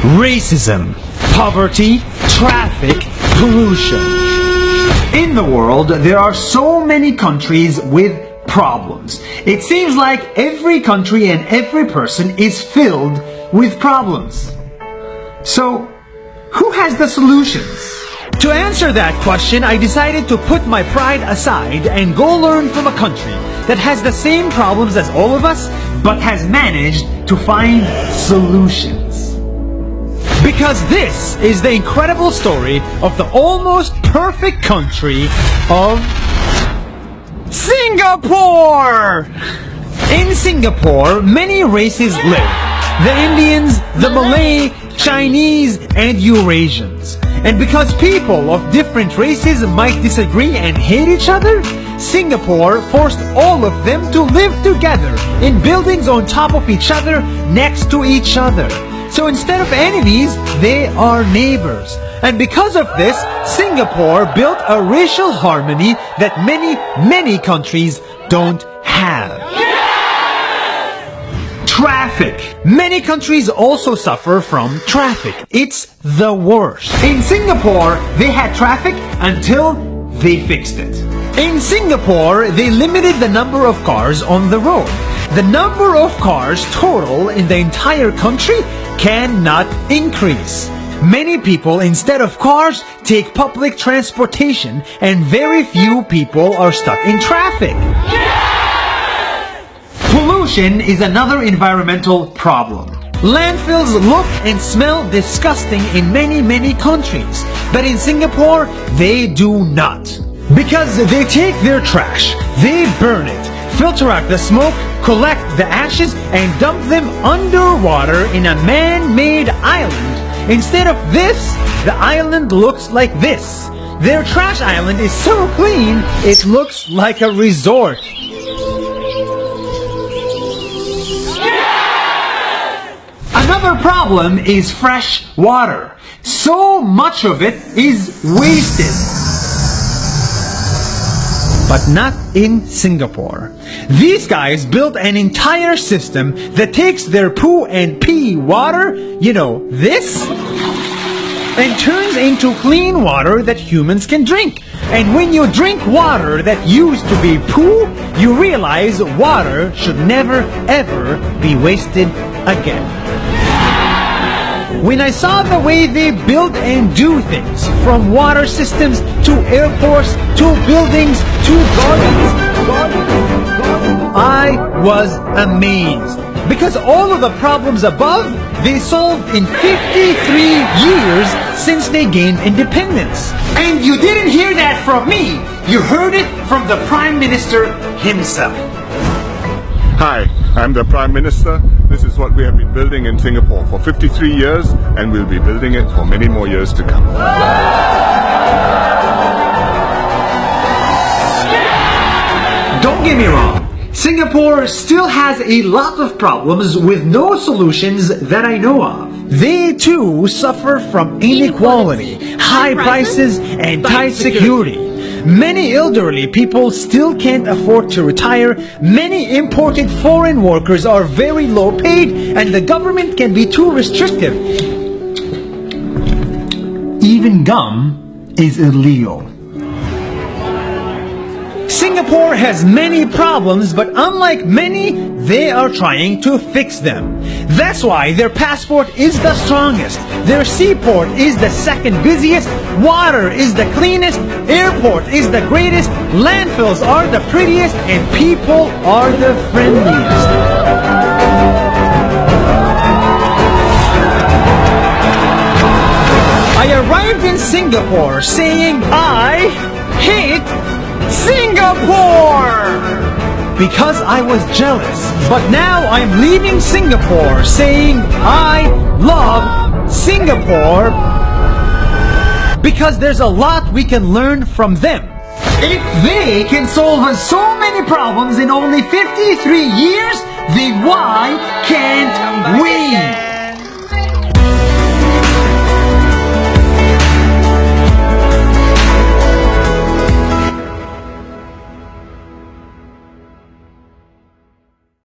Racism, poverty, traffic, pollution. In the world, there are so many countries with problems. It seems like every country and every person is filled with problems. So, who has the solutions? To answer that question, I decided to put my pride aside and go learn from a country that has the same problems as all of us, but has managed to find solutions. Because this is the incredible story of the almost perfect country of Singapore! In Singapore, many races live. The Indians, the Malay, Chinese, and Eurasians. And because people of different races might disagree and hate each other, Singapore forced all of them to live together in buildings on top of each other, next to each other. So instead of enemies, they are neighbors. And because of this, Singapore built a racial harmony that many countries don't have. Traffic. Many countries also suffer from traffic. It's the worst. In Singapore, they had traffic until they fixed it. In Singapore, they limited the number of cars on the road. The number of cars total in the entire country cannot increase. Many people, instead of cars, take public transportation, and very few people are stuck in traffic. Pollution is another environmental problem. Landfills look and smell disgusting in many countries, but in Singapore, they do not. Because they take their trash, they burn it, filter out the smoke, collect the ashes, and dump them underwater in a man-made island. Instead of this, the island looks like this. Their trash island is so clean, it looks like a resort. Another problem is fresh water. So much of it is wasted. But not in Singapore. These guys built an entire system that takes their poo and pee water, you know, this, and turns into clean water that humans can drink. And when you drink water that used to be poo, you realize water should never ever be wasted again. When I saw the way they build and do things, from water systems to airports to buildings to gardens, I was amazed. Because all of the problems above, they solved in 53 years since they gained independence. And you didn't hear that from me. You heard it from the Prime Minister himself. Hi, I'm the Prime Minister. This is what we have been building in Singapore for 53 years, and we'll be building it for many more years to come. Don't get me wrong. Singapore still has a lot of problems with no solutions that I know of. They too suffer from inequality, high prices, and tight security. Many elderly people still can't afford to retire. Many imported foreign workers are very low paid, and the government can be too restrictive. Even gum is illegal. Singapore has many problems, but unlike many, they are trying to fix them. That's why their passport is the strongest, their seaport is the second busiest, water is the cleanest, airport is the greatest, landfills are the prettiest, and people are the friendliest. I arrived in Singapore saying I hate Singapore! Because I was jealous. But now I'm leaving Singapore saying I love Singapore because there's a lot we can learn from them. If they can solve so many problems in only 53 years, then why can't we?